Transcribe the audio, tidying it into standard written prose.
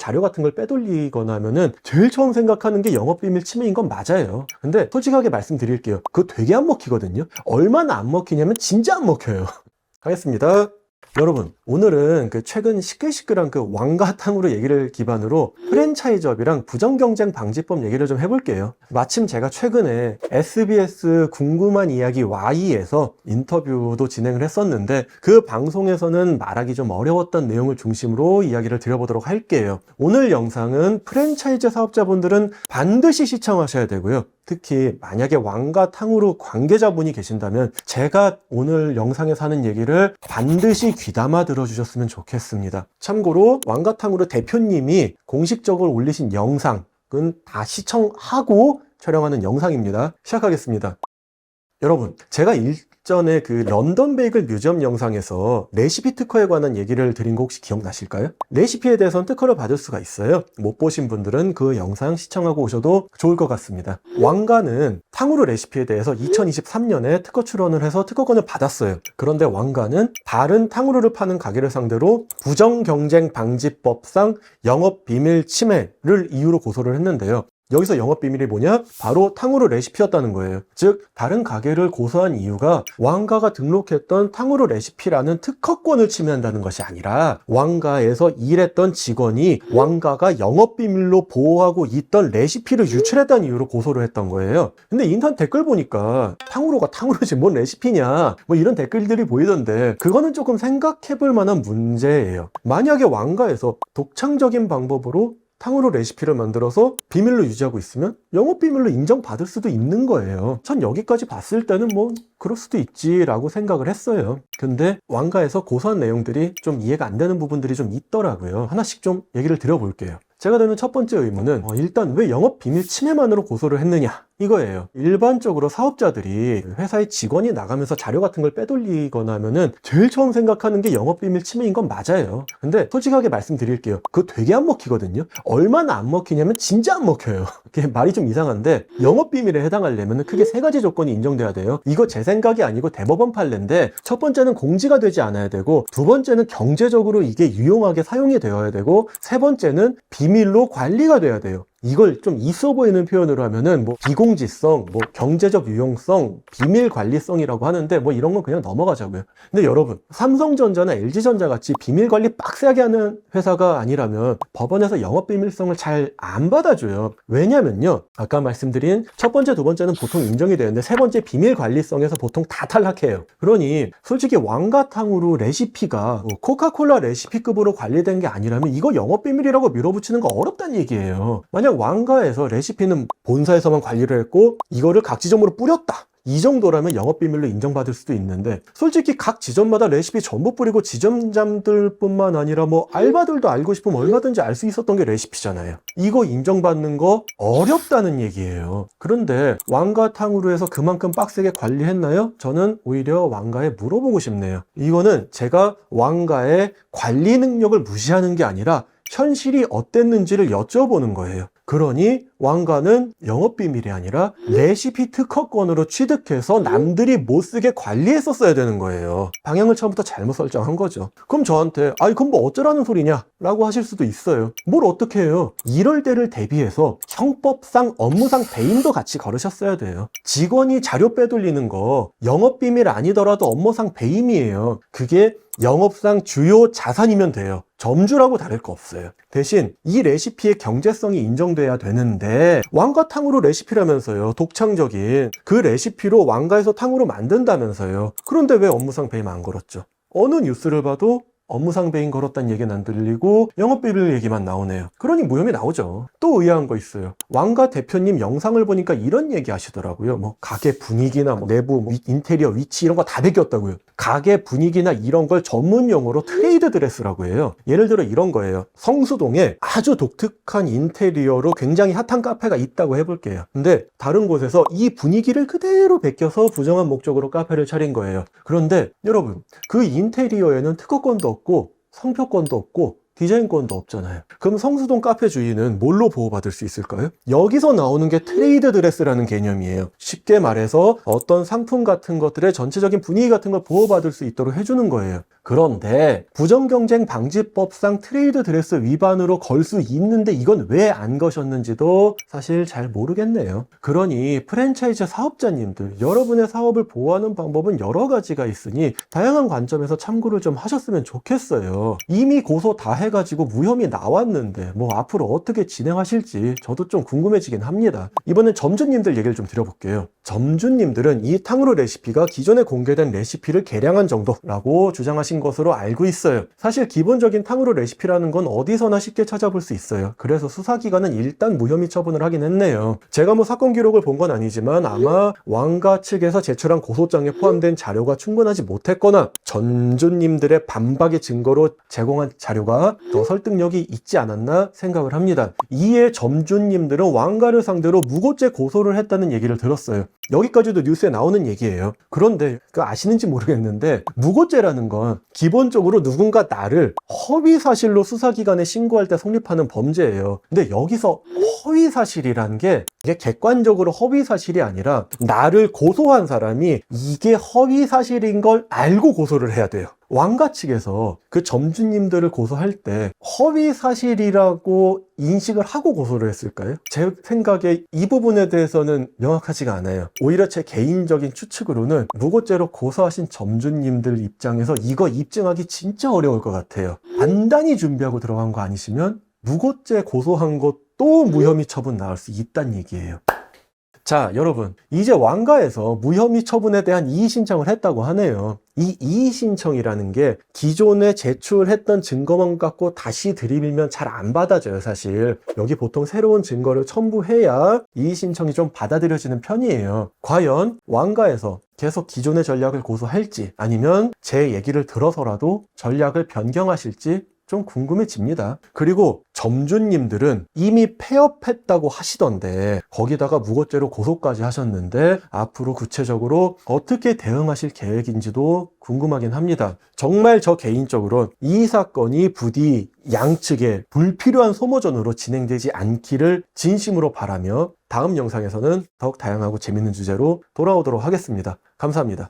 자료 같은 걸 빼돌리거나 하면은 제일 처음 생각하는 게 영업비밀 침해인 건 맞아요. 근데 솔직하게 말씀드릴게요. 그거 되게 안 먹히거든요. 얼마나 안 먹히냐면 진짜 안 먹혀요. 하겠습니다. 여러분, 오늘은 최근 시끌시끌한 왕가탕후루 얘기를 기반으로 프랜차이즈업이랑 부정경쟁 방지법 얘기를 좀 해볼게요. 마침 제가 최근에 SBS 궁금한 이야기 Y에서 인터뷰도 진행을 했었는데 그 방송에서는 말하기 좀 어려웠던 내용을 중심으로 이야기를 드려보도록 할게요. 오늘 영상은 프랜차이즈 사업자분들은 반드시 시청하셔야 되고요. 특히 만약에 왕가탕후루 관계자분이 계신다면 제가 오늘 영상에서 하는 얘기를 반드시 귀담아 들어주셨으면 좋겠습니다. 참고로 왕가탕후루 대표님이 공식적으로 올리신 영상은 다 시청하고 촬영하는 영상입니다. 시작하겠습니다. 여러분, 제가 일전에 런던 베이글 뮤지엄 영상에서 레시피 특허에 관한 얘기를 드린 거 혹시 기억나실까요? 레시피에 대해서는 특허를 받을 수가 있어요. 못 보신 분들은 그 영상 시청하고 오셔도 좋을 것 같습니다. 왕가는 탕후루 레시피에 대해서 2023년에 특허 출원을 해서 특허권을 받았어요. 그런데 왕가는 다른 탕후루를 파는 가게를 상대로 부정경쟁 방지법상 영업비밀 침해를 이유로 고소를 했는데요. 여기서 영업비밀이 뭐냐? 바로 탕후루 레시피였다는 거예요. 즉 다른 가게를 고소한 이유가 왕가가 등록했던 탕후루 레시피라는 특허권을 침해한다는 것이 아니라 왕가에서 일했던 직원이 왕가가 영업비밀로 보호하고 있던 레시피를 유출했다는 이유로 고소를 했던 거예요. 근데 인터넷 댓글 보니까 탕후루가 탕후루지 뭔 레시피냐 뭐 이런 댓글들이 보이던데 그거는 조금 생각해볼 만한 문제예요. 만약에 왕가에서 독창적인 방법으로 탕후루 레시피를 만들어서 비밀로 유지하고 있으면 영업비밀로 인정받을 수도 있는 거예요. 전 여기까지 봤을 때는 뭐 그럴 수도 있지라고 생각을 했어요. 근데 왕가에서 고소한 내용들이 좀 이해가 안 되는 부분들이 좀 있더라고요. 하나씩 좀 얘기를 드려볼게요. 제가 드는 첫 번째 의문은 일단 왜 영업비밀 침해만으로 고소를 했느냐 이거예요. 일반적으로 사업자들이 회사의 직원이 나가면서 자료 같은 걸 빼돌리거나 하면은 제일 처음 생각하는 게 영업비밀 침해인 건 맞아요. 근데 솔직하게 말씀드릴게요. 그거 되게 안 먹히거든요. 얼마나 안 먹히냐면 진짜 안 먹혀요. 말이 좀 이상한데 영업비밀에 해당하려면 크게 세 가지 조건이 인정돼야 돼요. 이거 제 생각이 아니고 대법원 판례인데 첫 번째는 공지가 되지 않아야 되고 두 번째는 경제적으로 이게 유용하게 사용이 되어야 되고 세 번째는 비밀로 관리가 돼야 돼요. 이걸 좀 있어 보이는 표현으로 하면은 비공지성, 경제적 유용성, 비밀 관리성이라고 하는데 이런 건 그냥 넘어가자고요. 근데 여러분, 삼성전자나 LG전자 같이 비밀 관리 빡세게 하는 회사가 아니라면 법원에서 영업비밀성을 잘 안 받아줘요. 왜냐면요, 아까 말씀드린 첫 번째, 두 번째는 보통 인정이 되는데 세 번째 비밀 관리성에서 보통 다 탈락해요. 그러니 솔직히 왕가탕후루 레시피가 코카콜라 레시피급으로 관리된 게 아니라면 이거 영업비밀이라고 밀어붙이는 거 어렵다는 얘기예요. 만약 왕가에서 레시피는 본사에서만 관리를 했고 이거를 각 지점으로 뿌렸다, 이 정도라면 영업비밀로 인정받을 수도 있는데 솔직히 각 지점마다 레시피 전부 뿌리고 지점장들 뿐만 아니라 알바들도 알고 싶으면 얼마든지 알 수 있었던 게 레시피잖아요. 이거 인정받는 거 어렵다는 얘기예요. 그런데 왕가탕후루에서 그만큼 빡세게 관리했나요? 저는 오히려 왕가에 물어보고 싶네요. 이거는 제가 왕가의 관리 능력을 무시하는 게 아니라 현실이 어땠는지를 여쭤보는 거예요. 그러니 왕가는 영업비밀이 아니라 레시피 특허권으로 취득해서 남들이 못 쓰게 관리했었어야 되는 거예요. 방향을 처음부터 잘못 설정한 거죠. 그럼 저한테 그럼 어쩌라는 소리냐 라고 하실 수도 있어요. 뭘 어떻게 해요? 이럴 때를 대비해서 형법상 업무상 배임도 같이 걸으셨어야 돼요. 직원이 자료 빼돌리는 거 영업비밀 아니더라도 업무상 배임이에요. 그게 영업상 주요 자산이면 돼요. 점주라고 다를 거 없어요. 대신 이 레시피의 경제성이 인정돼야 되는데 왕가탕후루 레시피라면서요. 독창적인 그 레시피로 왕가에서 탕후루 만든다면서요. 그런데 왜 업무상 배임 안 걸었죠? 어느 뉴스를 봐도 업무상 배임 걸었다는 얘기는 안 들리고 영업비밀 얘기만 나오네요. 그러니 무혐의 나오죠. 또 의아한 거 있어요. 왕가 대표님 영상을 보니까 이런 얘기 하시더라고요. 가게 분위기나 내부 인테리어 위치 이런 거 다 베꼈다고요. 가게 분위기나 이런 걸 전문 용어로 트레이드 드레스라고 해요. 예를 들어 이런 거예요. 성수동에 아주 독특한 인테리어로 굉장히 핫한 카페가 있다고 해볼게요. 근데 다른 곳에서 이 분위기를 그대로 베껴서 부정한 목적으로 카페를 차린 거예요. 그런데 여러분, 그 인테리어에는 특허권도 없고 상표권도 없고 디자인권도 없잖아요. 그럼 성수동 카페 주인은 뭘로 보호받을 수 있을까요? 여기서 나오는 게 트레이드 드레스라는 개념이에요. 쉽게 말해서 어떤 상품 같은 것들의 전체적인 분위기 같은 걸 보호받을 수 있도록 해주는 거예요. 그런데 부정경쟁방지법상 트레이드 드레스 위반으로 걸 수 있는데 이건 왜 안 거셨는지도 사실 잘 모르겠네요. 그러니 프랜차이즈 사업자님들, 여러분의 사업을 보호하는 방법은 여러 가지가 있으니 다양한 관점에서 참고를 좀 하셨으면 좋겠어요. 이미 고소 다 해가지고 무혐의 나왔는데 뭐 앞으로 어떻게 진행하실지 저도 좀 궁금해지긴 합니다. 이번엔 점주님들 얘기를 좀 드려볼게요. 점주님들은 이 탕후루 레시피가 기존에 공개된 레시피를 개량한 정도라고 주장하신 것으로 알고 있어요. 사실 기본적인 탕후루 레시피라는 건 어디서나 쉽게 찾아볼 수 있어요. 그래서 수사기관은 일단 무혐의 처분을 하긴 했네요. 제가 뭐 사건 기록을 본 건 아니지만 아마 왕가 측에서 제출한 고소장에 포함된 자료가 충분하지 못했거나 점주님들의 반박의 증거로 제공한 자료가 더 설득력이 있지 않았나 생각을 합니다. 이에 점주님들은 왕가를 상대로 무고죄 고소를 했다는 얘기를 들었어요. 여기까지도 뉴스에 나오는 얘기예요. 그런데 아시는지 모르겠는데 무고죄라는 건 기본적으로 누군가 나를 허위사실로 수사기관에 신고할 때 성립하는 범죄예요. 근데 여기서 허위사실이란 게 이게 객관적으로 허위사실이 아니라 나를 고소한 사람이 이게 허위사실인 걸 알고 고소를 해야 돼요. 왕가 측에서 그 점주님들을 고소할 때 허위사실이라고 인식을 하고 고소를 했을까요? 제 생각에 이 부분에 대해서는 명확하지가 않아요. 오히려 제 개인적인 추측으로는 무고죄로 고소하신 점주님들 입장에서 이거 입증하기 진짜 어려울 것 같아요. 단단히 준비하고 들어간 거 아니시면 무고죄 고소한 것도 무혐의 처분 나올 수 있다는 얘기예요. 자, 여러분, 이제 왕가에서 무혐의 처분에 대한 이의 신청을 했다고 하네요. 이 이의 신청이라는 게 기존에 제출했던 증거만 갖고 다시 들이밀면 잘 안 받아져요, 사실. 여기 보통 새로운 증거를 첨부해야 이의 신청이 좀 받아들여지는 편이에요. 과연 왕가에서 계속 기존의 전략을 고소할지 아니면 제 얘기를 들어서라도 전략을 변경하실지 좀 궁금해집니다. 그리고 점주님들은 이미 폐업했다고 하시던데 거기다가 무고죄로 고소까지 하셨는데 앞으로 구체적으로 어떻게 대응하실 계획인지도 궁금하긴 합니다. 정말 저 개인적으로 이 사건이 부디 양측에 불필요한 소모전으로 진행되지 않기를 진심으로 바라며 다음 영상에서는 더욱 다양하고 재밌는 주제로 돌아오도록 하겠습니다. 감사합니다.